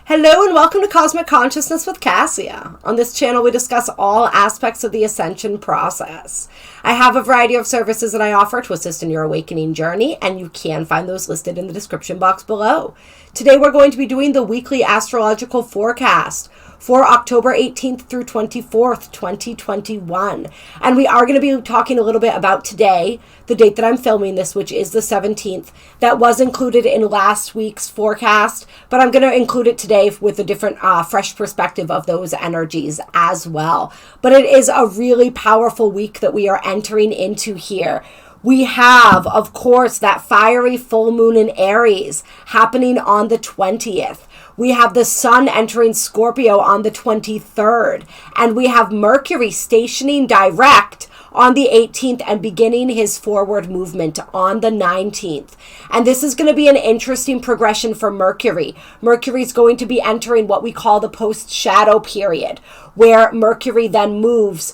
Hello and welcome to Cosmic Consciousness with Kassia. On this channel, we discuss all aspects of the ascension process. I have a variety of services that I offer to assist in your awakening journey, and you can find those listed in the description box below. Today, we're going to be doing the weekly astrological forecast for October 18th through 24th, 2021. And we are going to be talking a little bit about today, the date that I'm filming this, which is the 17th. That was included in last week's forecast, but I'm going to include it today with a different, fresh perspective of those energies as well. But it is a really powerful week that we are entering into here. We have, of course, that fiery full moon in Aries happening on the 20th. We have the sun entering Scorpio on the 23rd, and we have Mercury stationing direct on the 18th and beginning his forward movement on the 19th. And this is going to be an interesting progression for Mercury. Mercury is going to be entering what we call the post-shadow period, where Mercury then moves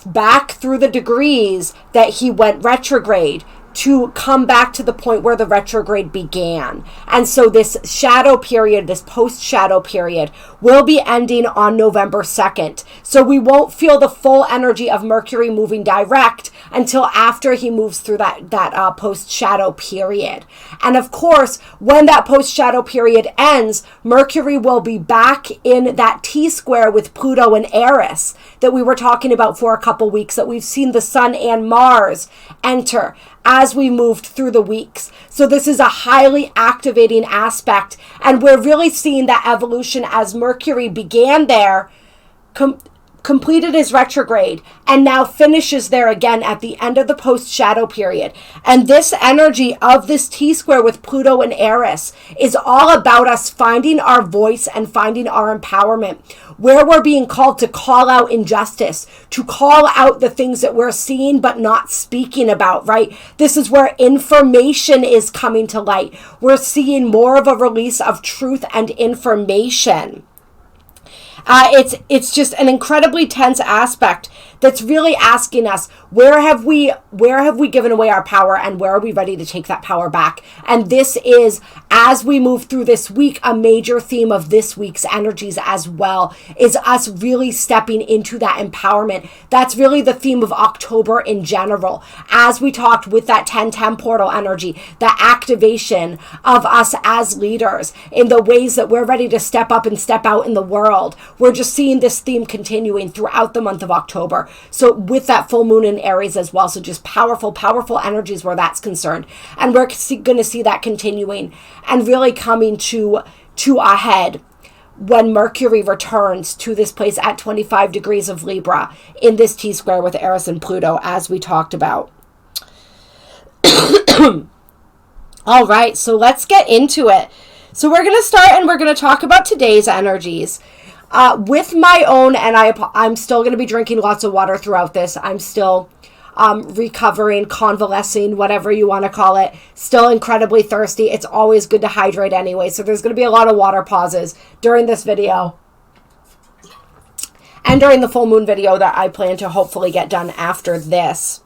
back through the degrees that he went retrograde to come back to the point where the retrograde began. And so this shadow period, this post-shadow period, will be ending on November 2nd. So we won't feel the full energy of Mercury moving direct until after he moves through that post-shadow period. And of course, when that post-shadow period ends, Mercury will be back in that T-square with Pluto and Eris that we were talking about for a couple weeks, that we've seen the Sun and Mars enter as we moved through the weeks. So this is a highly activating aspect, and we're really seeing that evolution as Mercury began there, completed his retrograde, and now finishes there again at the end of the post-shadow period. And this energy of this T-square with Pluto and Eris is all about us finding our voice and finding our empowerment, where we're being called to call out injustice, to call out the things that we're seeing but not speaking about, right? This is where information is coming to light. We're seeing more of a release of truth and information. It's just an incredibly tense aspect that's really asking us, where have we given away our power, and where are we ready to take that power back? And this is, as we move through this week, a major theme of this week's energies as well, is us really stepping into that empowerment. That's really the theme of October in general. As we talked with that 1010 portal energy, the activation of us as leaders in the ways that we're ready to step up and step out in the world. We're just seeing this theme continuing throughout the month of October. So with that full moon in Aries as well. So just powerful, powerful energies where that's concerned. And we're going to see that continuing and really coming to a head when Mercury returns to this place at 25 degrees of Libra in this T-square with Eris and Pluto, as we talked about. All right, so let's get into it. So we're going to start and we're going to talk about today's energies. With my own, and I'm still going to be drinking lots of water throughout this. I'm still recovering, convalescing, whatever you want to call it. Still incredibly thirsty. It's always good to hydrate anyway. So there's going to be a lot of water pauses during this video and during the full moon video that I plan to hopefully get done after this.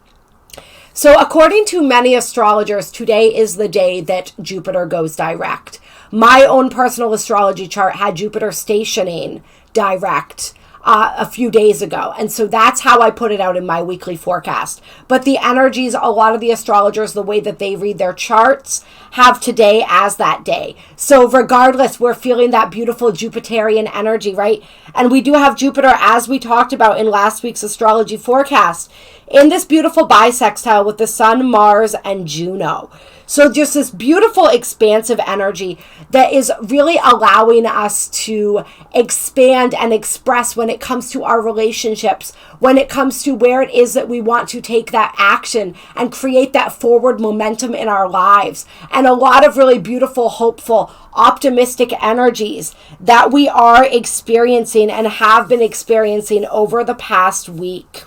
So according to many astrologers, today is the day that Jupiter goes direct. My own personal astrology chart had Jupiter stationing direct a few days ago. And so that's how I put it out in my weekly forecast. But the energies, a lot of the astrologers, the way that they read their charts, have today as that day. So regardless, we're feeling that beautiful Jupiterian energy, right? And we do have Jupiter, as we talked about in last week's astrology forecast, in this beautiful bisextile with the Sun, Mars, and Juno. So just this beautiful expansive energy that is really allowing us to expand and express when it comes to our relationships, when it comes to where it is that we want to take that action and create that forward momentum in our lives. And a lot of really beautiful, hopeful, optimistic energies that we are experiencing and have been experiencing over the past week.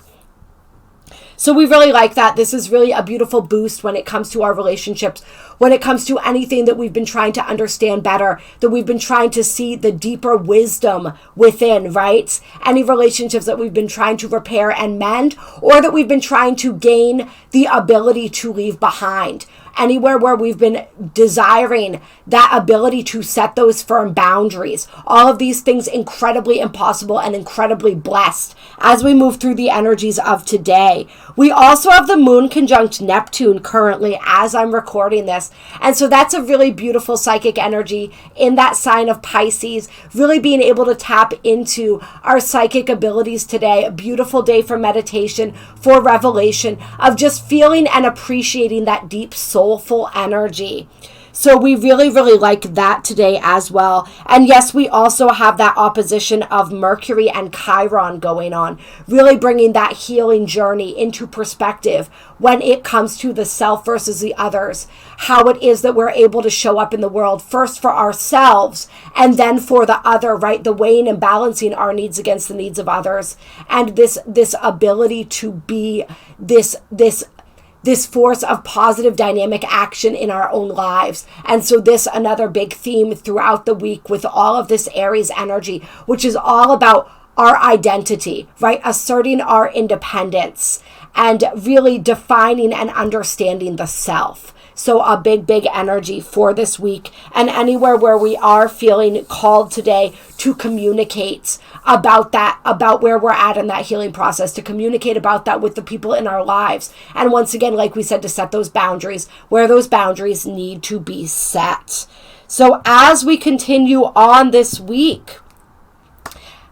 So we really like that. This is really a beautiful boost when it comes to our relationships, when it comes to anything that we've been trying to understand better, that we've been trying to see the deeper wisdom within, right? Any relationships that we've been trying to repair and mend, or that we've been trying to gain the ability to leave behind. anywhere where we've been desiring that ability to set those firm boundaries. All of these things incredibly impossible and incredibly blessed as we move through the energies of today. We also have the moon conjunct Neptune currently as I'm recording this. And so that's a really beautiful psychic energy in that sign of Pisces, really being able to tap into our psychic abilities today. A beautiful day for meditation, for revelation, of just feeling and appreciating that deep soulful energy. So we really, really like that today as well. And yes, we also have that opposition of Mercury and Chiron going on, really bringing that healing journey into perspective when it comes to the self versus the others, how it is that we're able to show up in the world first for ourselves and then for the other, right? The weighing and balancing our needs against the needs of others. And this ability to be this force of positive dynamic action in our own lives. And so this, another big theme throughout the week with all of this Aries energy, which is all about our identity, right? Asserting our independence and really defining and understanding the self. So a big, big energy for this week, and anywhere where we are feeling called today to communicate about that, about where we're at in that healing process, to communicate about that with the people in our lives. And once again, like we said, to set those boundaries where those boundaries need to be set. So as we continue on this week,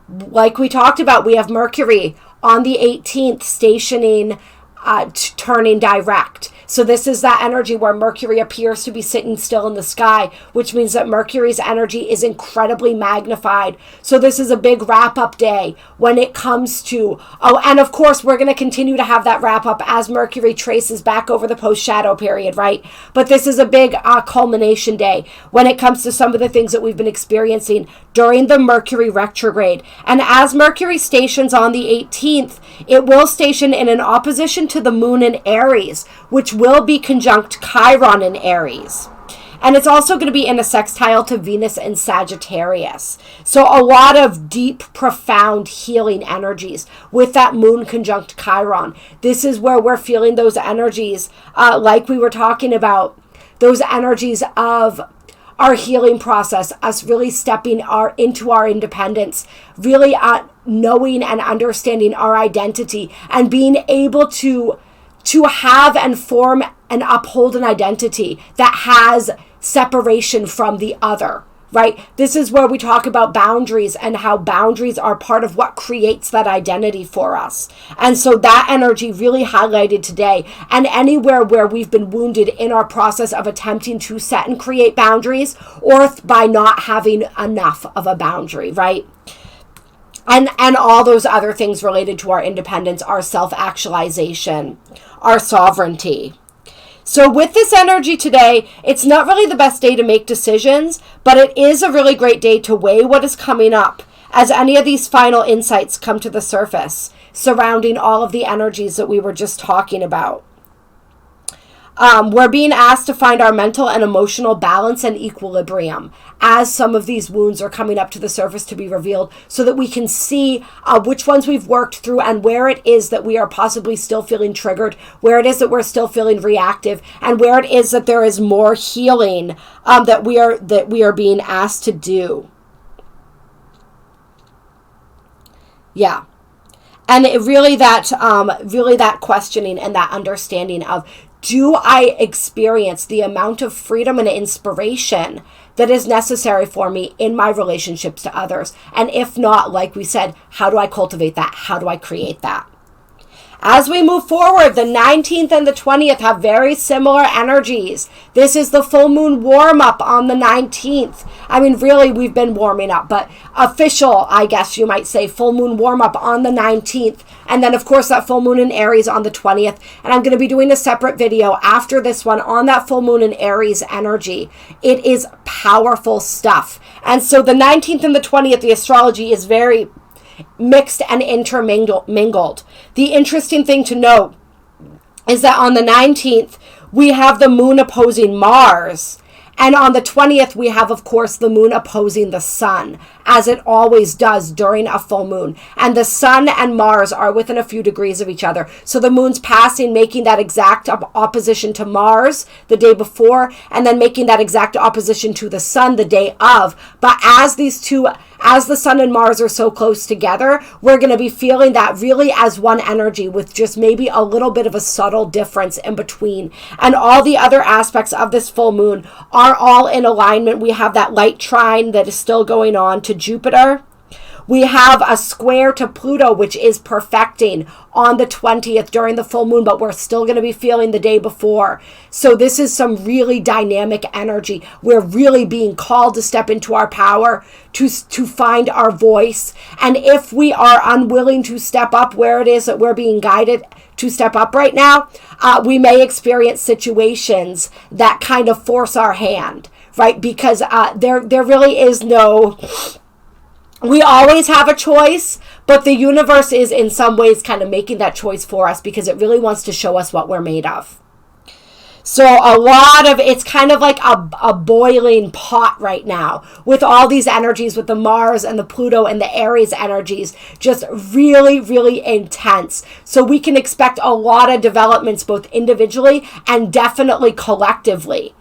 like we talked about, we have Mercury on the 18th stationing, turning direct. So this is that energy where Mercury appears to be sitting still in the sky, which means that Mercury's energy is incredibly magnified. So this is a big wrap-up day when it comes to, and of course, we're going to continue to have that wrap-up as Mercury traces back over the post-shadow period, right? But this is a big culmination day when it comes to some of the things that we've been experiencing during the Mercury retrograde. And as Mercury stations on the 18th, it will station in an opposition to the moon in Aries, which will be conjunct Chiron in Aries. And it's also going to be in a sextile to Venus in Sagittarius. So a lot of deep, profound healing energies with that moon conjunct Chiron. This is where we're feeling those energies, like we were talking about, those energies of our healing process, us really stepping into our independence, really knowing and understanding our identity and being able to have and form and uphold an identity that has separation from the other, right? This is where we talk about boundaries and how boundaries are part of what creates that identity for us. And so that energy really highlighted today. And anywhere where we've been wounded in our process of attempting to set and create boundaries, or by not having enough of a boundary, right? And all those other things related to our independence, our self-actualization, our sovereignty. So with this energy today, it's not really the best day to make decisions, but it is a really great day to weigh what is coming up as any of these final insights come to the surface surrounding all of the energies that we were just talking about. We're being asked to find our mental and emotional balance and equilibrium as some of these wounds are coming up to the surface to be revealed, so that we can see which ones we've worked through and where it is that we are possibly still feeling triggered, where it is that we're still feeling reactive, and where it is that there is more healing that we are being asked to do. Yeah. And it really that questioning and that understanding of, do I experience the amount of freedom and inspiration that is necessary for me in my relationships to others? And if not, like we said, how do I cultivate that? How do I create that? As we move forward, the 19th and the 20th have very similar energies. This is the full moon warm-up on the 19th. I mean, really, we've been warming up, but official, I guess you might say, full moon warm-up on the 19th. And then, of course, that full moon in Aries on the 20th. And I'm going to be doing a separate video after this one on that full moon in Aries energy. It is powerful stuff. And so the 19th and the 20th, the astrology is very mixed and intermingled. The interesting thing to note is that on the 19th, we have the moon opposing Mars, And on the 20th, we have, of course, the moon opposing the sun, as it always does during a full moon. And the sun and Mars are within a few degrees of each other. So the moon's passing, making that exact opposition to Mars the day before, and then making that exact opposition to the sun the day of. But as the sun and Mars are so close together, we're going to be feeling that really as one energy, with just maybe a little bit of a subtle difference in between. And all the other aspects of this full moon are all in alignment. We have that light trine that is still going on to Jupiter. We have a square to Pluto, which is perfecting on the 20th during the full moon, but we're still going to be feeling the day before. So this is some really dynamic energy. We're really being called to step into our power, to find our voice. And if we are unwilling to step up where it is that we're being guided to step up right now, we may experience situations that kind of force our hand, right? Because there really is no... We always have a choice, but the universe is in some ways kind of making that choice for us because it really wants to show us what we're made of. So it's kind of like a boiling pot right now with all these energies, with the Mars and the Pluto and the Aries energies, just really, really intense. So we can expect a lot of developments both individually and definitely collectively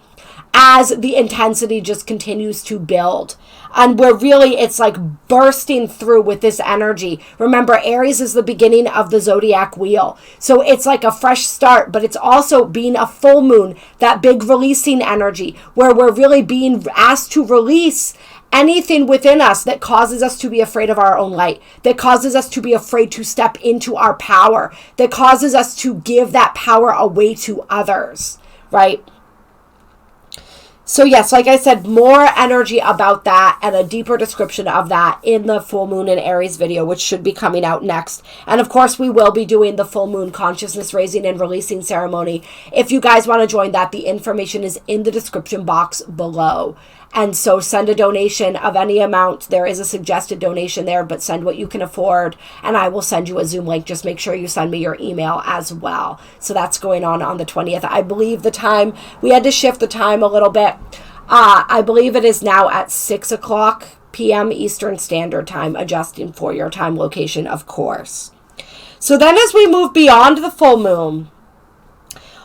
as the intensity just continues to build. And it's like bursting through with this energy. Remember, Aries is the beginning of the zodiac wheel. So it's like a fresh start, but it's also being a full moon, that big releasing energy where we're really being asked to release anything within us that causes us to be afraid of our own light, that causes us to be afraid to step into our power, that causes us to give that power away to others, right? So yes, like I said, more energy about that and a deeper description of that in the full moon in Aries video, which should be coming out next. And of course, we will be doing the full moon consciousness raising and releasing ceremony. If you guys want to join that, the information is in the description box below. And so send a donation of any amount. There is a suggested donation there, but send what you can afford, and I will send you a Zoom link. Just make sure you send me your email as well. So that's going on the 20th. I believe the time, we had to shift the time a little bit. I believe it is now at 6 o'clock p.m. Eastern Standard Time, adjusting for your time location, of course. So then as we move beyond the full moon,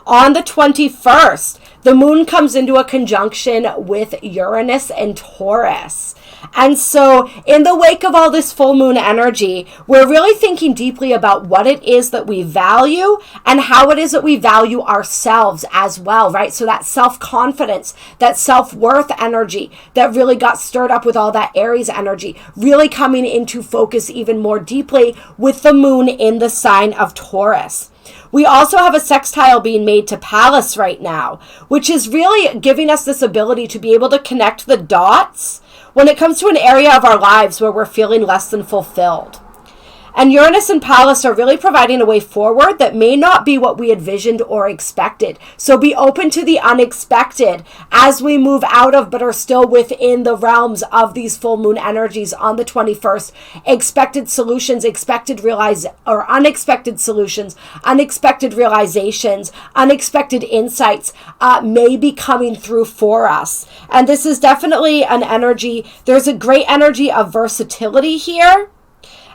on the 21st, the moon comes into a conjunction with Uranus and Taurus. And so in the wake of all this full moon energy, we're really thinking deeply about what it is that we value and how it is that we value ourselves as well, right? So that self-confidence, that self-worth energy that really got stirred up with all that Aries energy, really coming into focus even more deeply with the moon in the sign of Taurus. We also have a sextile being made to Pallas right now, which is really giving us this ability to be able to connect the dots when it comes to an area of our lives where we're feeling less than fulfilled. And Uranus and Pallas are really providing a way forward that may not be what we envisioned or expected. So be open to the unexpected as we move out of, but are still within the realms of these full moon energies on the 21st. Expected solutions, unexpected solutions, unexpected realizations, unexpected insights may be coming through for us. And this is definitely an energy. There's a great energy of versatility here,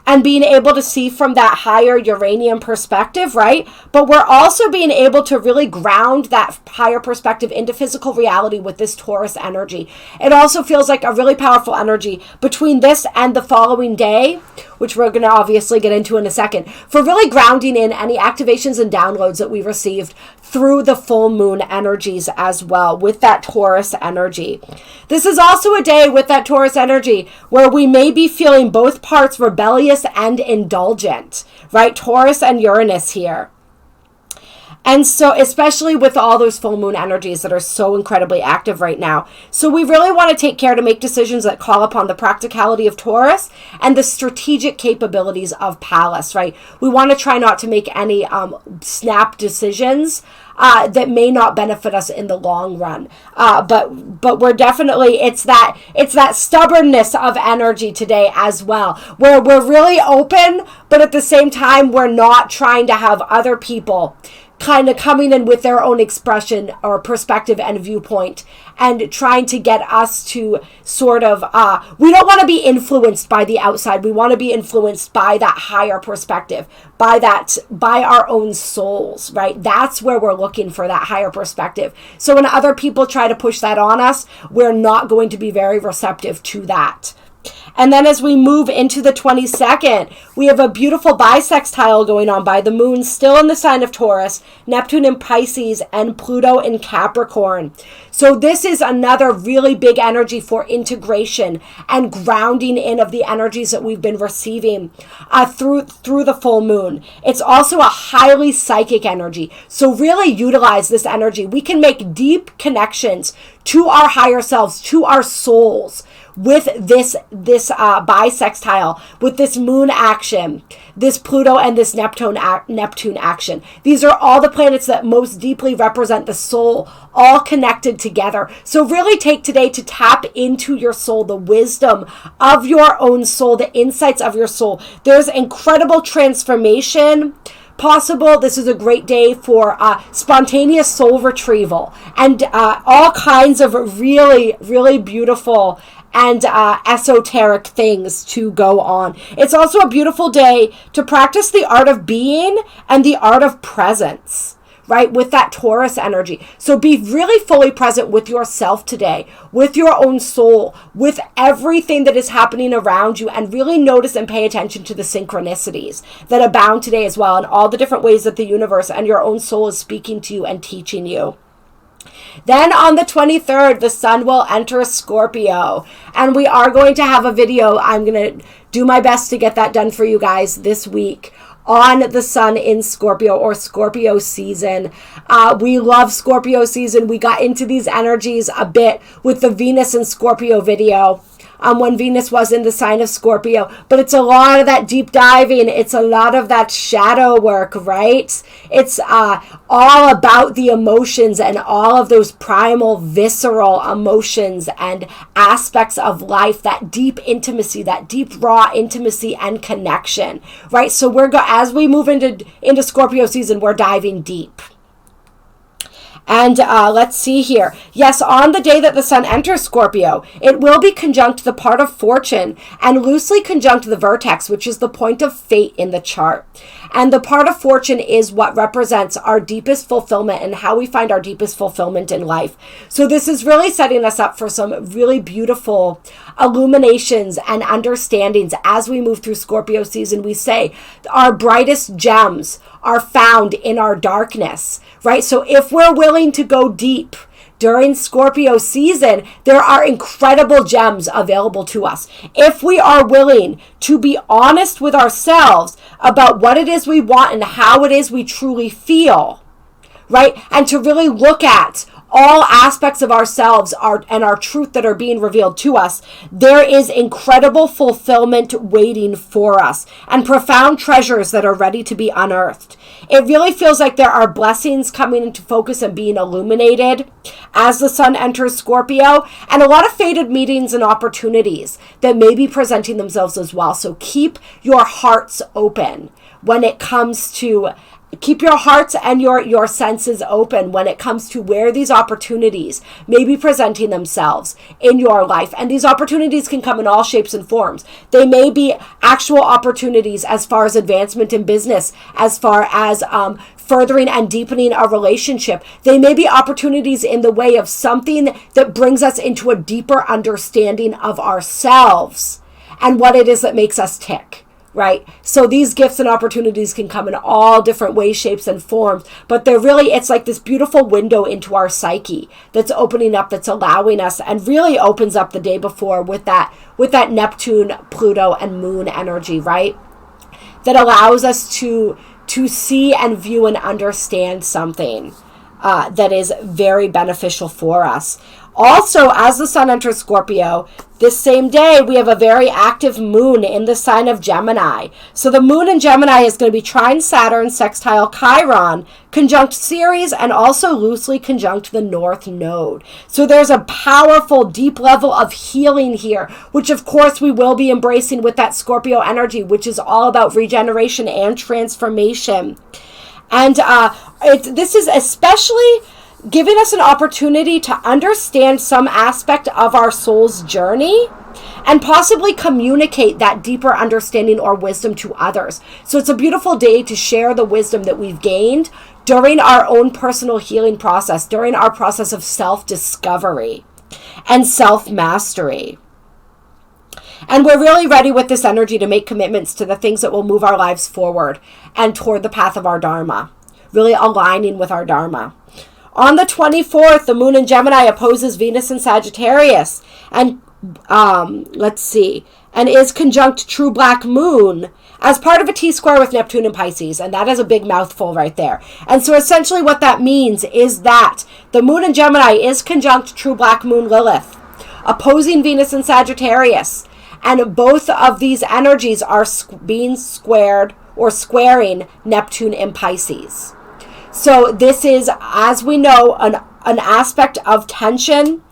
and being able to see from that higher Uranian perspective, right? But we're also being able to really ground that higher perspective into physical reality with this Taurus energy. It also feels like a really powerful energy between this and the following day, which we're going to obviously get into in a second, for really grounding in any activations and downloads that we received through the full moon energies as well with that Taurus energy. This is also a day with that Taurus energy where we may be feeling both parts rebellious and indulgent, right? Taurus and Uranus here. And so, especially with all those full moon energies that are so incredibly active right now. So we really want to take care to make decisions that call upon the practicality of Taurus and the strategic capabilities of Pallas, right? We want to try not to make any snap decisions that may not benefit us in the long run. But we're definitely, it's that stubbornness of energy today as well, where we're really open, but at the same time, we're not trying to have other people kind of coming in with their own expression or perspective and viewpoint, and trying to get us to sort of, we don't want to be influenced by the outside. We want to be influenced by that higher perspective, by our own souls, right? That's where we're looking for that higher perspective. So when other people try to push that on us, we're not going to be very receptive to that. And then as we move into the 22nd, we have a beautiful bisextile going on by the moon, still in the sign of Taurus, Neptune in Pisces, and Pluto in Capricorn. So this is another really big energy for integration and grounding in of the energies that we've been receiving through the full moon. It's also a highly psychic energy. So really utilize this energy. We can make deep connections to our higher selves, to our souls, with this bisextile, with this moon action, this Pluto and this Neptune action. These are all the planets that most deeply represent the soul, all connected together. So really take today to tap into your soul, the wisdom of your own soul, the insights of your soul. There's incredible transformation possible. This is a great day for spontaneous soul retrieval and all kinds of really, really beautiful and esoteric things to go on. It's also a beautiful day to practice the art of being and the art of presence, right? With that Taurus energy. So be really fully present with yourself today, with your own soul, with everything that is happening around you, and really notice and pay attention to the synchronicities that abound today as well, and all the different ways that the universe and your own soul is speaking to you and teaching you. Then on the 23rd, the sun will enter Scorpio, and we are going to have a video. I'm going to do my best to get that done for you guys this week on the sun in Scorpio, or Scorpio season. We love Scorpio season. We got into these energies a bit with the Venus and Scorpio video. When Venus was in the sign of Scorpio. But it's a lot of that deep diving. It's a lot of that shadow work, right? It's all about the emotions and all of those primal, visceral emotions and aspects of life, that deep intimacy, that deep, raw intimacy and connection, right? So as we move into Scorpio season, we're diving deep. And let's see here. Yes, on the day that the sun enters Scorpio, it will be conjunct the part of fortune and loosely conjunct the vertex, which is the point of fate in the chart. And the part of fortune is what represents our deepest fulfillment and how we find our deepest fulfillment in life. So this is really setting us up for some really beautiful illuminations and understandings as we move through Scorpio season. We say our brightest gems are found in our darkness, right? So if we're willing to go deep during Scorpio season, there are incredible gems available to us. If we are willing to be honest with ourselves about what it is we want and how it is we truly feel, right? And to really look at all aspects of ourselves and our truth that are being revealed to us, there is incredible fulfillment waiting for us and profound treasures that are ready to be unearthed. It really feels like there are blessings coming into focus and being illuminated as the sun enters Scorpio, and a lot of fated meetings and opportunities that may be presenting themselves as well. So keep your hearts open when it comes to keep your hearts and your senses open when it comes to where these opportunities may be presenting themselves in your life. And these opportunities can come in all shapes and forms. They may be actual opportunities as far as advancement in business, as far as furthering and deepening a relationship. They may be opportunities in the way of something that brings us into a deeper understanding of ourselves and what it is that makes us tick. Right? So these gifts and opportunities can come in all different ways, shapes, and forms, but it's like this beautiful window into our psyche that's opening up, that's allowing us, and really opens up the day before with that Neptune, Pluto, and Moon energy, right? That allows us to see and view and understand something that is very beneficial for us. Also, as the sun enters Scorpio, this same day, we have a very active moon in the sign of Gemini. So the moon in Gemini is going to be trine Saturn, sextile Chiron, conjunct Ceres, and also loosely conjunct the North Node. So there's a powerful, deep level of healing here, which of course we will be embracing with that Scorpio energy, which is all about regeneration and transformation. And this is especially giving us an opportunity to understand some aspect of our soul's journey and possibly communicate that deeper understanding or wisdom to others. So it's a beautiful day to share the wisdom that we've gained during our own personal healing process, during our process of self-discovery and self-mastery. And we're really ready with this energy to make commitments to the things that will move our lives forward and toward the path of our Dharma, really aligning with our Dharma. On the 24th, the moon in Gemini opposes Venus in Sagittarius and and is conjunct true black moon as part of a T-square with Neptune and Pisces. And that is a big mouthful right there. And so essentially what that means is that the moon in Gemini is conjunct true black moon Lilith, opposing Venus in Sagittarius. And both of these energies are being squared or squaring Neptune and Pisces. So this is, as we know, an aspect of tension.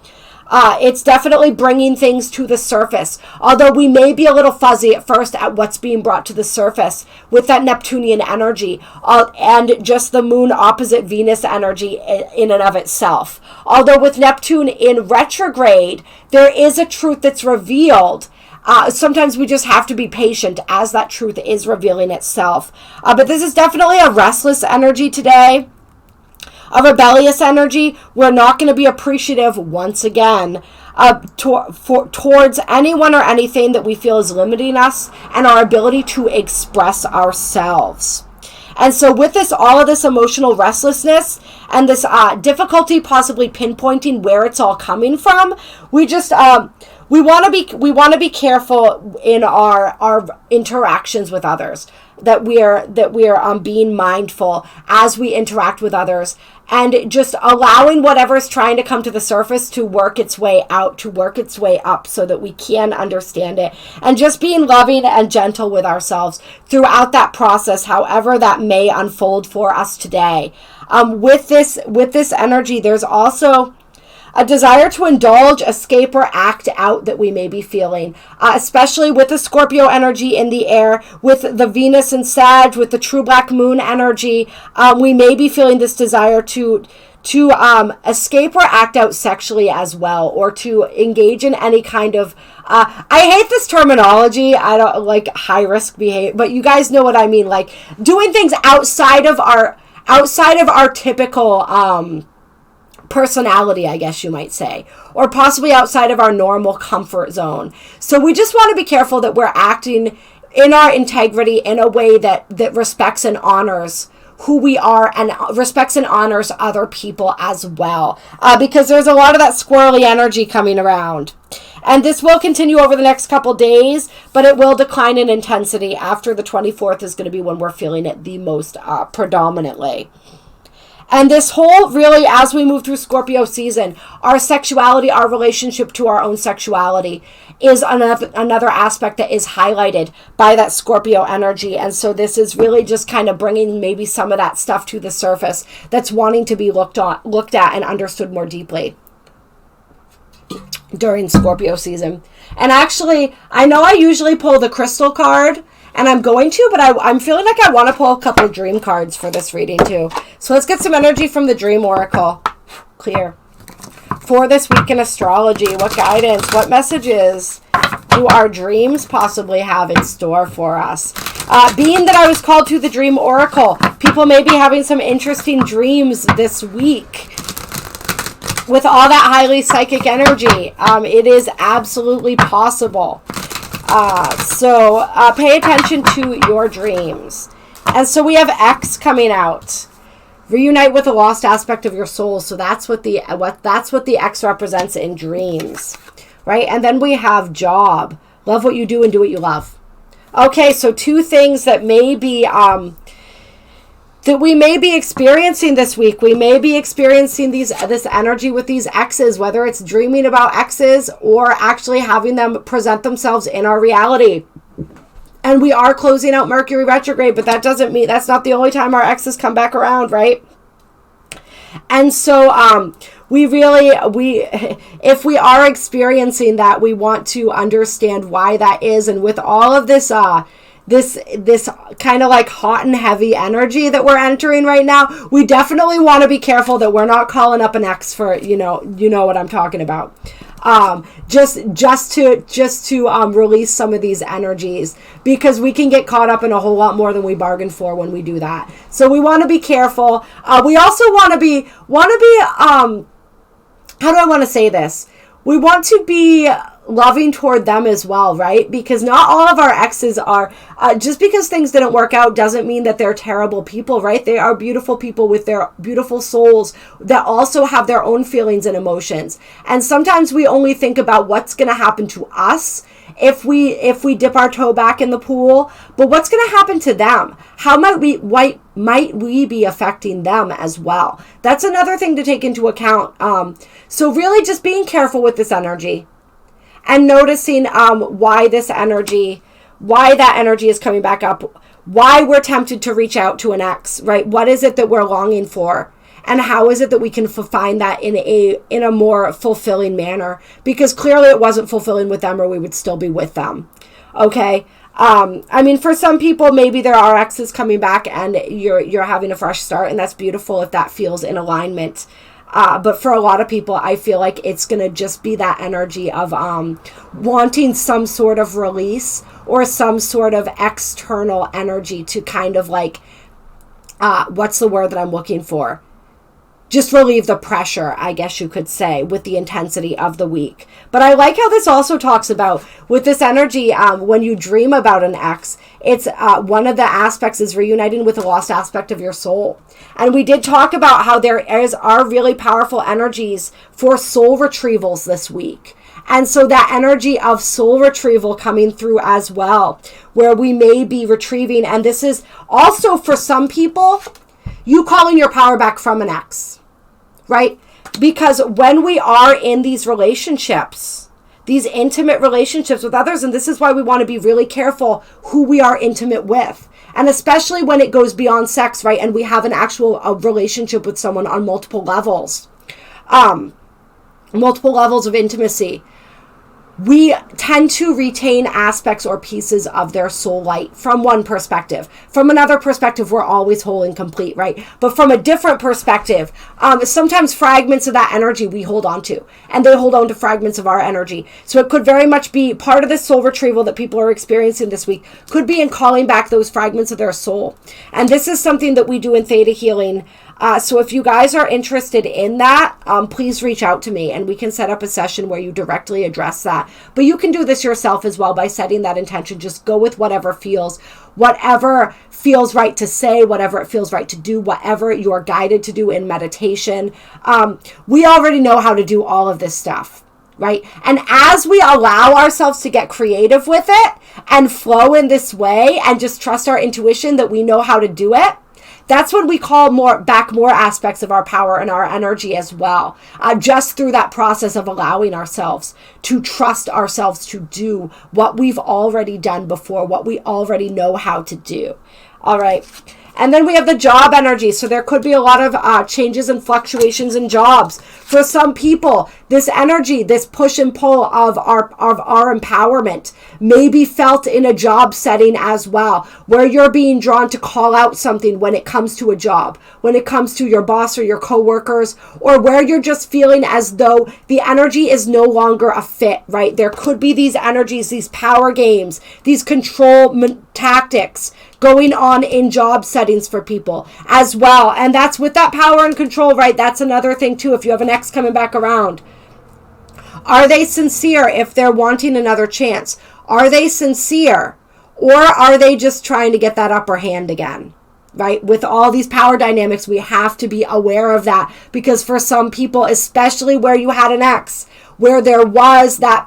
It's definitely bringing things to the surface, although we may be a little fuzzy at first at what's being brought to the surface with that Neptunian energy and just the moon opposite Venus energy in and of itself. Although with Neptune in retrograde, there is a truth that's revealed. Sometimes we just have to be patient as that truth is revealing itself. But this is definitely a restless energy today. A rebellious energy. We're not going to be appreciative once again towards anyone or anything that we feel is limiting us and our ability to express ourselves. And so with this, all of this emotional restlessness and this difficulty possibly pinpointing where it's all coming from, we just we want to be careful in our interactions with others, that we are being mindful as we interact with others, and just allowing whatever's trying to come to the surface to work its way out, to work its way up, so that we can understand it, and just being loving and gentle with ourselves throughout that process, however that may unfold for us today. With this energy, there's also a desire to indulge, escape, or act out that we may be feeling, especially with the Scorpio energy in the air, with the Venus and Sag, with the true black moon energy. We may be feeling this desire to escape or act out sexually as well, or to engage in any kind of, I hate this terminology, I don't like high risk behavior, but you guys know what I mean, like doing things outside of our typical, personality, I guess you might say, or possibly outside of our normal comfort zone. So we just want to be careful that we're acting in our integrity in a way that respects and honors who we are, and respects and honors other people as well, because there's a lot of that squirrely energy coming around. And this will continue over the next couple days, but it will decline in intensity. After the 24th is going to be when we're feeling it the most predominantly. And this whole, really, as we move through Scorpio season, our sexuality, our relationship to our own sexuality is another aspect that is highlighted by that Scorpio energy. And so this is really just kind of bringing maybe some of that stuff to the surface that's wanting to be looked at and understood more deeply during Scorpio season. And actually, I know I usually pull the crystal card, and I'm going to, but I'm feeling like I want to pull a couple of dream cards for this reading too. So let's get some energy from the Dream Oracle. Clear. For this week in astrology, what guidance, what messages do our dreams possibly have in store for us? Being that I was called to the Dream Oracle, people may be having some interesting dreams this week. With all that highly psychic energy, it is absolutely possible. So pay attention to your dreams. And so we have X coming out. Reunite with the lost aspect of your soul. So that's what the X represents in dreams, right? And then we have job. Love what you do and do what you love. Okay, so two things that may be that we may be experiencing this week. We may be experiencing this energy with these X's, whether it's dreaming about X's or actually having them present themselves in our reality. And we are closing out Mercury retrograde, but that doesn't mean that's not the only time our X's come back around, right? And so if we are experiencing that, we want to understand why that is. And with all of this this kind of like hot and heavy energy that we're entering right now, we definitely want to be careful that we're not calling up an ex for, you know what I'm talking about. Just to release some of these energies, because we can get caught up in a whole lot more than we bargained for when we do that. So we want to be careful. We also want to be how do I want to say this? We want to be loving toward them as well, right? Because not all of our exes are, just because things didn't work out doesn't mean that they're terrible people, right? They are beautiful people with their beautiful souls that also have their own feelings and emotions. And sometimes we only think about what's going to happen to us if we dip our toe back in the pool, but what's going to happen to them? How might we be affecting them as well? That's another thing to take into account. So really just being careful with this energy and noticing why that energy is coming back up, why we're tempted to reach out to an ex, right? What is it that we're longing for? And how is it that we can find that in a more fulfilling manner? Because clearly it wasn't fulfilling with them, or we would still be with them. Okay. I mean, for some people, maybe there are exes coming back and you're having a fresh start, and that's beautiful if that feels in alignment. But for a lot of people, I feel like it's going to just be that energy of wanting some sort of release or some sort of external energy to kind of like, what's the word that I'm looking for? Just relieve the pressure, I guess you could say, with the intensity of the week. But I like how this also talks about, with this energy, when you dream about an ex, it's one of the aspects is reuniting with a lost aspect of your soul. And we did talk about how there are really powerful energies for soul retrievals this week. And so that energy of soul retrieval coming through as well, where we may be retrieving, and this is also for some people, you calling your power back from an ex, right? Because when we are in these relationships, these intimate relationships with others, and this is why we want to be really careful who we are intimate with. And especially when it goes beyond sex, right? And we have an actual relationship with someone on multiple levels of intimacy. We tend to retain aspects or pieces of their soul light from one perspective. From another perspective, we're always whole and complete, right? But from a different perspective, sometimes fragments of that energy we hold on to, and they hold on to fragments of our energy. So it could very much be part of this soul retrieval that people are experiencing this week, could be in calling back those fragments of their soul. And this is something that we do in Theta Healing. So if you guys are interested in that, please reach out to me and we can set up a session where you directly address that. But you can do this yourself as well by setting that intention. Just go with whatever feels right to say, whatever it feels right to do, whatever you're guided to do in meditation. We already know how to do all of this stuff, right? And as we allow ourselves to get creative with it and flow in this way and just trust our intuition that we know how to do it, that's when we call more aspects of our power and our energy as well. Just through that process of allowing ourselves to trust ourselves to do what we've already done before, what we already know how to do. All right. And then we have the job energy. So there could be a lot of changes and fluctuations in jobs. For some people, this energy, this push and pull of our empowerment may be felt in a job setting as well, where you're being drawn to call out something when it comes to a job, when it comes to your boss or your coworkers, or where you're just feeling as though the energy is no longer a fit, right? There could be these energies, these power games, these control tactics going on in job settings for people as well. And that's with that power and control, right? That's another thing too. If you have an ex coming back around, are they sincere if they're wanting another chance? Are they sincere, or are they just trying to get that upper hand again? Right? With all these power dynamics, we have to be aware of that, because for some people, especially where you had an ex, where there was that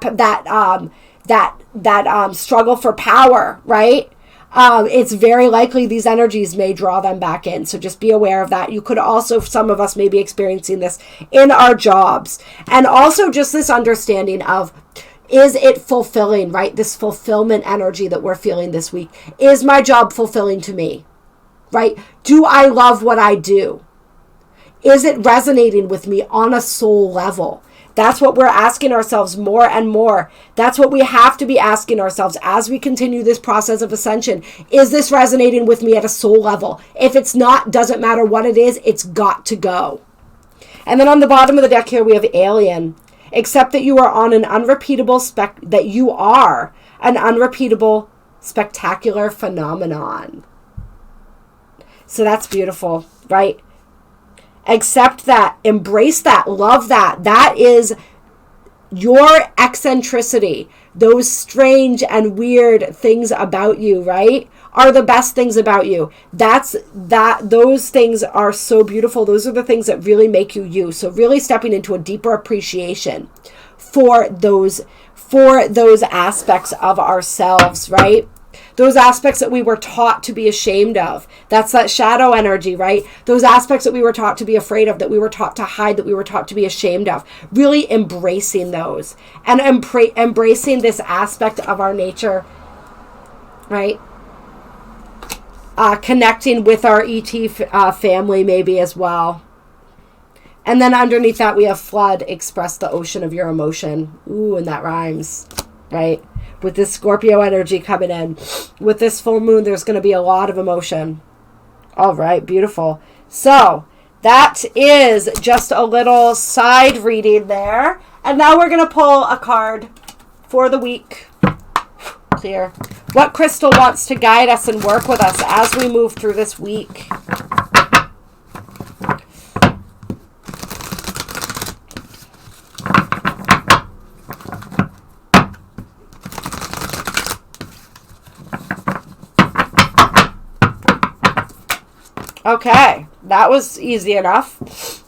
struggle for power, right? It's very likely these energies may draw them back in. So just be aware of that. You could also, some of us may be experiencing this in our jobs. And also just this understanding of, is it fulfilling, right? This fulfillment energy that we're feeling this week. Is my job fulfilling to me, right? Do I love what I do? Is it resonating with me on a soul level? That's what we're asking ourselves more and more. That's what we have to be asking ourselves as we continue this process of ascension. Is this resonating with me at a soul level? If it's not, doesn't matter what it is, it's got to go. And then on the bottom of the deck here, we have alien. Except that you are on an unrepeatable spectacular phenomenon. So that's beautiful, right? Accept that, embrace that, love that. That is your eccentricity. Those strange and weird things about you, right, are the best things about you. Those things are so beautiful. Those are the things that really make you you. So really stepping into a deeper appreciation for those aspects of ourselves, right? Those aspects that we were taught to be ashamed of. That's that shadow energy, right? Those aspects that we were taught to be afraid of, that we were taught to hide, that we were taught to be ashamed of. Really embracing those and embracing this aspect of our nature, right? Connecting with our ET family maybe as well. And then underneath that we have flood, express the ocean of your emotion. Ooh, and that rhymes, right? With this Scorpio energy coming in, with this full moon, there's going to be a lot of emotion. All right, beautiful. So that is just a little side reading there. And now we're going to pull a card for the week. Clear. What crystal wants to guide us and work with us as we move through this week? Okay, that was easy enough.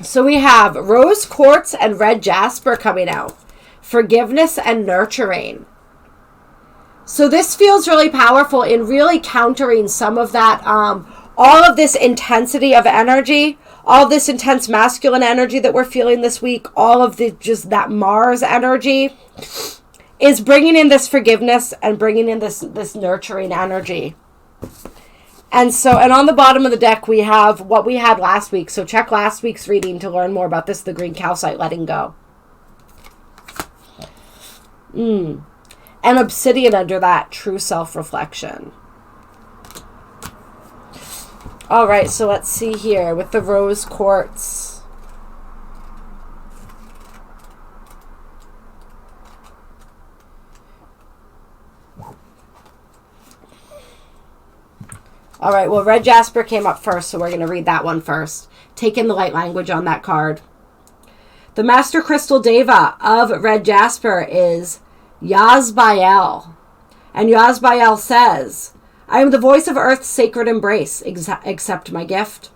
So we have Rose Quartz and Red Jasper coming out. Forgiveness and nurturing. So this feels really powerful in really countering some of that, all of this intensity of energy, all this intense masculine energy that we're feeling this week, all of the just that Mars energy is bringing in this forgiveness and bringing in this nurturing energy. And on the bottom of the deck, we have what we had last week. So check last week's reading to learn more about this, the green calcite, letting go. And obsidian under that, true self-reflection. All right, so let's see here with the rose quartz. All right, well, Red Jasper came up first, so we're going to read that one first. Take in the light language on that card. The Master Crystal Deva of Red Jasper is Yazbael. And Yazbael says, I am the voice of Earth's sacred embrace. Accept my gift.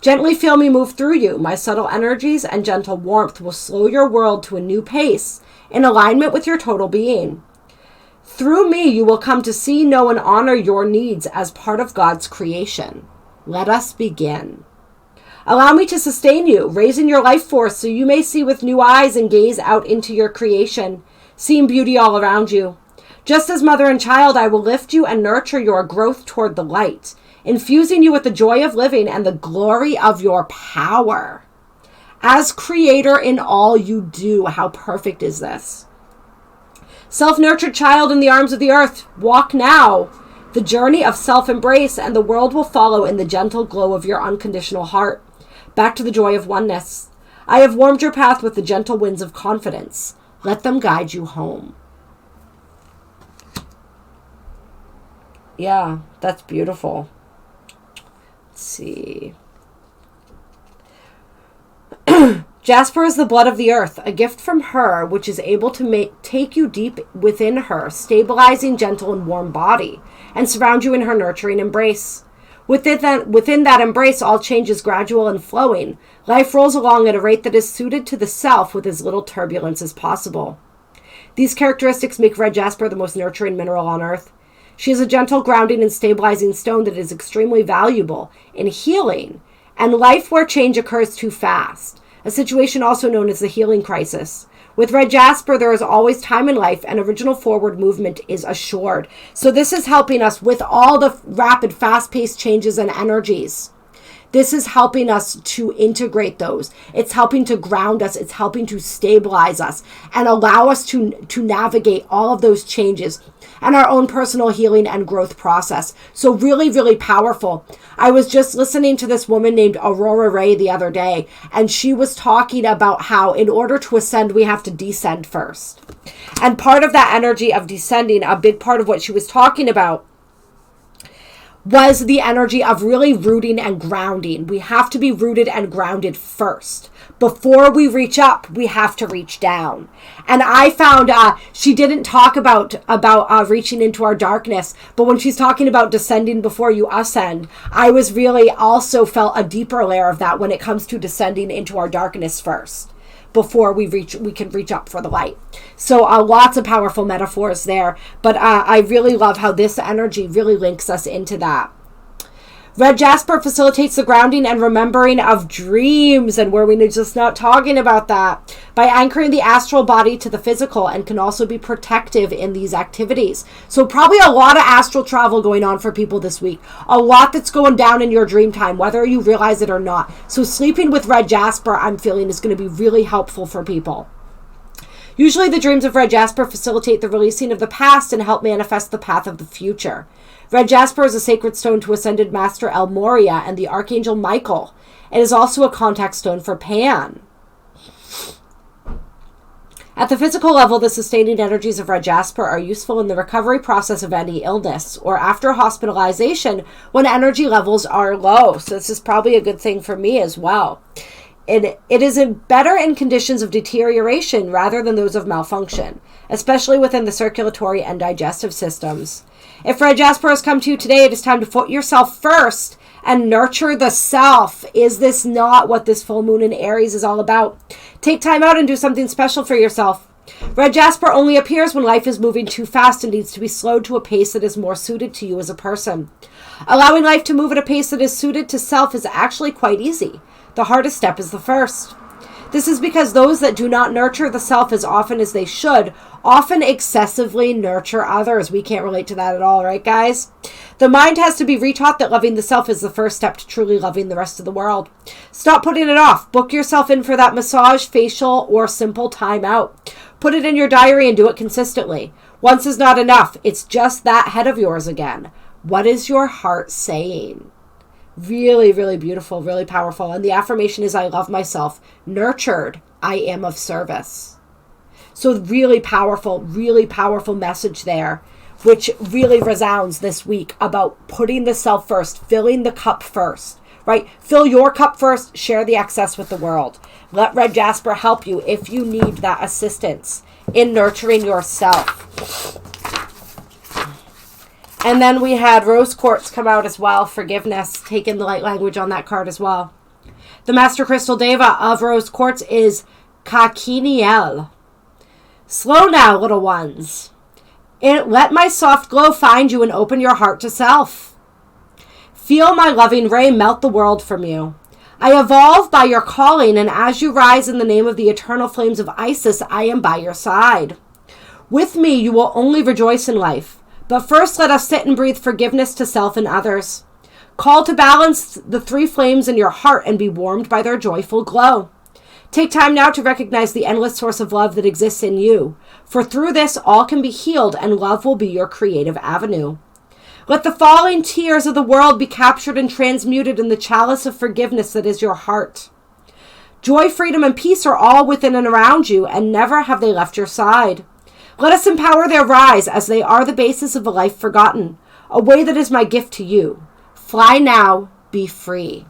Gently feel me move through you. My subtle energies and gentle warmth will slow your world to a new pace in alignment with your total being. Through me, you will come to see, know, and honor your needs as part of God's creation. Let us begin. Allow me to sustain you, raising your life force so you may see with new eyes and gaze out into your creation, seeing beauty all around you. Just as mother and child, I will lift you and nurture your growth toward the light, infusing you with the joy of living and the glory of your power. As creator in all you do, how perfect is this? Self-nurtured child in the arms of the earth, walk now the journey of self-embrace, and the world will follow in the gentle glow of your unconditional heart. Back to the joy of oneness. I have warmed your path with the gentle winds of confidence. Let them guide you home. Yeah, that's beautiful. Let's see. Jasper is the blood of the earth, a gift from her, which is able to take you deep within her, stabilizing gentle and warm body, and surround you in her nurturing embrace. Within that embrace, all change is gradual and flowing. Life rolls along at a rate that is suited to the self with as little turbulence as possible. These characteristics make Red Jasper the most nurturing mineral on earth. She is a gentle, grounding, and stabilizing stone that is extremely valuable in healing and life where change occurs too fast. A situation also known as the healing crisis. With Red Jasper, there is always time in life, and original forward movement is assured. So this is helping us with all the rapid, fast-paced changes and energies. This is helping us to integrate those. It's helping to ground us. It's helping to stabilize us and allow us to navigate all of those changes and our own personal healing and growth process. So really, really powerful. I was just listening to this woman named Aurora Ray the other day, and she was talking about how in order to ascend, we have to descend first. And part of that energy of descending, a big part of what she was talking about, was the energy of really rooting and grounding. We have to be rooted and grounded first. Before we reach up, we have to reach down. And I found she didn't talk about reaching into our darkness, but when she's talking about descending before you ascend, I was really also felt a deeper layer of that when it comes to descending into our darkness first, before we can reach up for the light. So lots of powerful metaphors there, but I really love how this energy really links us into that. Red Jasper facilitates the grounding and remembering of dreams, and where we just not talking about that, by anchoring the astral body to the physical, and can also be protective in these activities. So probably a lot of astral travel going on for people this week. A lot that's going down in your dream time, whether you realize it or not. So sleeping with Red Jasper, I'm feeling, is going to be really helpful for people. Usually the dreams of Red Jasper facilitate the releasing of the past and help manifest the path of the future. Red Jasper is a sacred stone to Ascended Master El Moria and the Archangel Michael. It is also a contact stone for Pan. At the physical level, the sustaining energies of Red Jasper are useful in the recovery process of any illness or after hospitalization when energy levels are low. So this is probably a good thing for me as well. It is better in conditions of deterioration rather than those of malfunction, especially within the circulatory and digestive systems. If Red Jasper has come to you today, it is time to put yourself first and nurture the self. Is this not what this full moon in Aries is all about? Take time out and do something special for yourself. Red Jasper only appears when life is moving too fast and needs to be slowed to a pace that is more suited to you as a person. Allowing life to move at a pace that is suited to self is actually quite easy. The hardest step is the first. This is because those that do not nurture the self as often as they should often excessively nurture others. We can't relate to that at all, right, guys? The mind has to be retaught that loving the self is the first step to truly loving the rest of the world. Stop putting it off. Book yourself in for that massage, facial, or simple time out. Put it in your diary and do it consistently. Once is not enough. It's just that head of yours again. What is your heart saying? Really, really beautiful, really powerful. And the affirmation is, I love myself. Nurtured, I am of service. So really powerful message there, which really resounds this week about putting the self first, filling the cup first, right? Fill your cup first, share the excess with the world. Let Red Jasper help you if you need that assistance in nurturing yourself. And then we had Rose Quartz come out as well. Forgiveness, taking the light language on that card as well. The Master Crystal Deva of Rose Quartz is Kakiniel. Slow now, little ones. Let my soft glow find you and open your heart to self. Feel my loving ray melt the world from you. I evolve by your calling, and as you rise in the name of the eternal flames of Isis, I am by your side. With me, you will only rejoice in life. But first, let us sit and breathe forgiveness to self and others. Call to balance the three flames in your heart and be warmed by their joyful glow. Take time now to recognize the endless source of love that exists in you. For through this, all can be healed and love will be your creative avenue. Let the falling tears of the world be captured and transmuted in the chalice of forgiveness that is your heart. Joy, freedom, and peace are all within and around you, and never have they left your side. Let us empower their rise, as they are the basis of a life forgotten, a way that is my gift to you. Fly now, be free.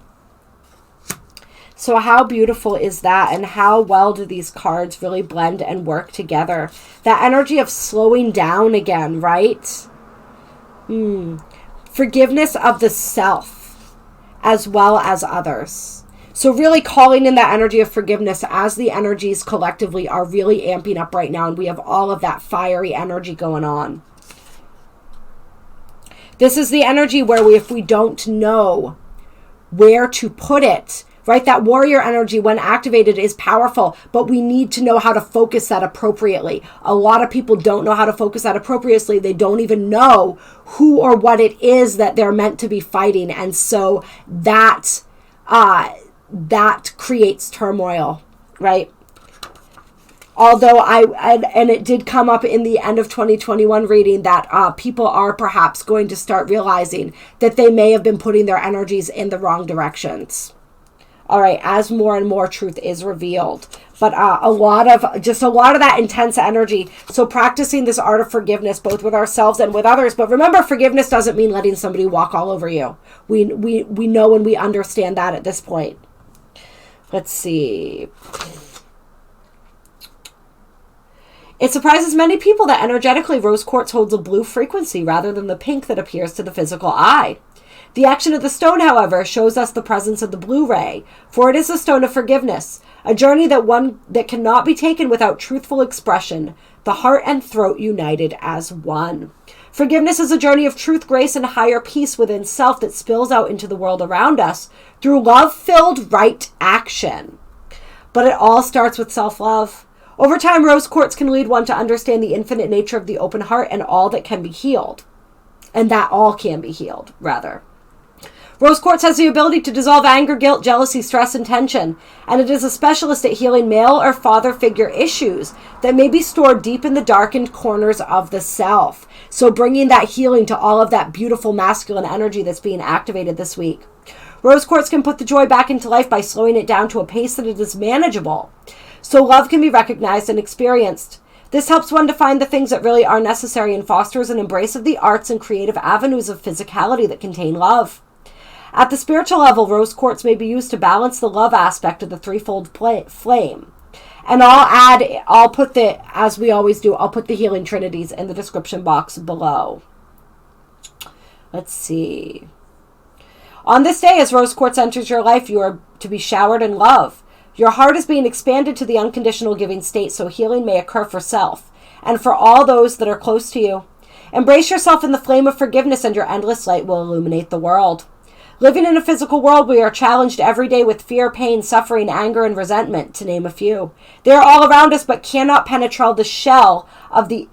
So how beautiful is that, and how well do these cards really blend and work together? That energy of slowing down again, right? Forgiveness of the self, as well as others. So really calling in that energy of forgiveness as the energies collectively are really amping up right now. And we have all of that fiery energy going on. This is the energy where if we don't know where to put it, right? That warrior energy, when activated, is powerful, but we need to know how to focus that appropriately. A lot of people don't know how to focus that appropriately. They don't even know who or what it is that they're meant to be fighting. And so that that creates turmoil, right? Although and it did come up in the end of 2021 reading that people are perhaps going to start realizing that they may have been putting their energies in the wrong directions. All right, as more and more truth is revealed. But a lot of that intense energy. So practicing this art of forgiveness, both with ourselves and with others. But remember, forgiveness doesn't mean letting somebody walk all over you. We know and we understand that at this point. Let's see. It surprises many people that energetically rose quartz holds a blue frequency rather than the pink that appears to the physical eye. The action of the stone, however, shows us the presence of the blue ray, for it is a stone of forgiveness, a journey that cannot be taken without truthful expression, the heart and throat united as one. Forgiveness is a journey of truth, grace, and higher peace within self that spills out into the world around us through love-filled right action. But it all starts with self-love. Over time, rose quartz can lead one to understand the infinite nature of the open heart and all that can be healed. And that all can be healed, rather. Rose quartz has the ability to dissolve anger, guilt, jealousy, stress, and tension, and it is a specialist at healing male or father figure issues that may be stored deep in the darkened corners of the self. So bringing that healing to all of that beautiful masculine energy that's being activated this week. Rose quartz can put the joy back into life by slowing it down to a pace that it is manageable, so love can be recognized and experienced. This helps one to find the things that really are necessary and fosters an embrace of the arts and creative avenues of physicality that contain love. At the spiritual level, rose quartz may be used to balance the love aspect of the threefold flame. And I'll put as we always do, I'll put the healing trinities in the description box below. Let's see. On this day, as rose quartz enters your life, you are to be showered in love. Your heart is being expanded to the unconditional giving state, so healing may occur for self and for all those that are close to you. Embrace yourself in the flame of forgiveness, and your endless light will illuminate the world. Living in a physical world, we are challenged every day with fear, pain, suffering, anger, and resentment, to name a few. They are all around us, but cannot penetrate the shell of the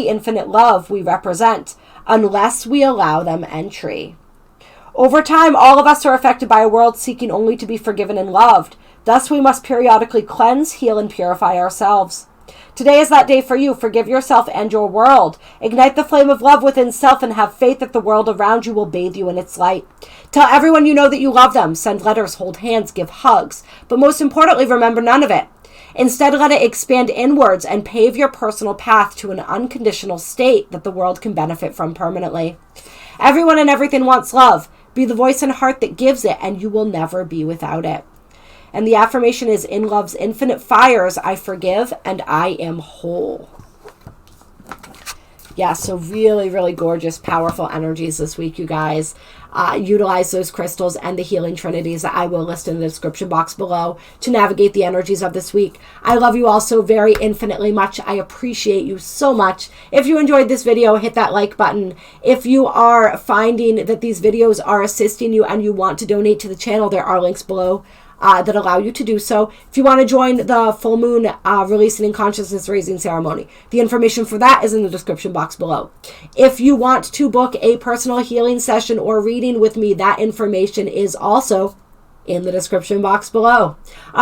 infinite love we represent, unless we allow them entry. Over time, all of us are affected by a world seeking only to be forgiven and loved. Thus, we must periodically cleanse, heal, and purify ourselves. Today is that day for you. Forgive yourself and your world. Ignite the flame of love within self and have faith that the world around you will bathe you in its light. Tell everyone you know that you love them. Send letters, hold hands, give hugs. But most importantly, remember none of it. Instead, let it expand inwards and pave your personal path to an unconditional state that the world can benefit from permanently. Everyone and everything wants love. Be the voice and heart that gives it, and you will never be without it. And the affirmation is, in love's infinite fires, I forgive and I am whole. Yeah, so really, really gorgeous, powerful energies this week, you guys. Utilize those crystals and the healing trinities that I will list in the description box below to navigate the energies of this week. I love you all so very infinitely much. I appreciate you so much. If you enjoyed this video, hit that like button. If you are finding that these videos are assisting you and you want to donate to the channel, there are links below that allow you to do so. If you want to join the full moon releasing and consciousness raising ceremony, the information for that is in the description box below. If you want to book a personal healing session or reading with me, that information is also in the description box below.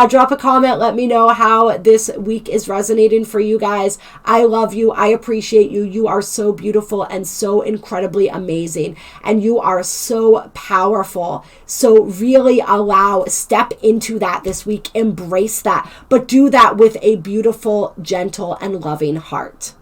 Drop a comment. Let me know how this week is resonating for you guys. I love you. I appreciate you. You are so beautiful and so incredibly amazing. And you are so powerful. So really step into that this week. Embrace that. But do that with a beautiful, gentle, and loving heart.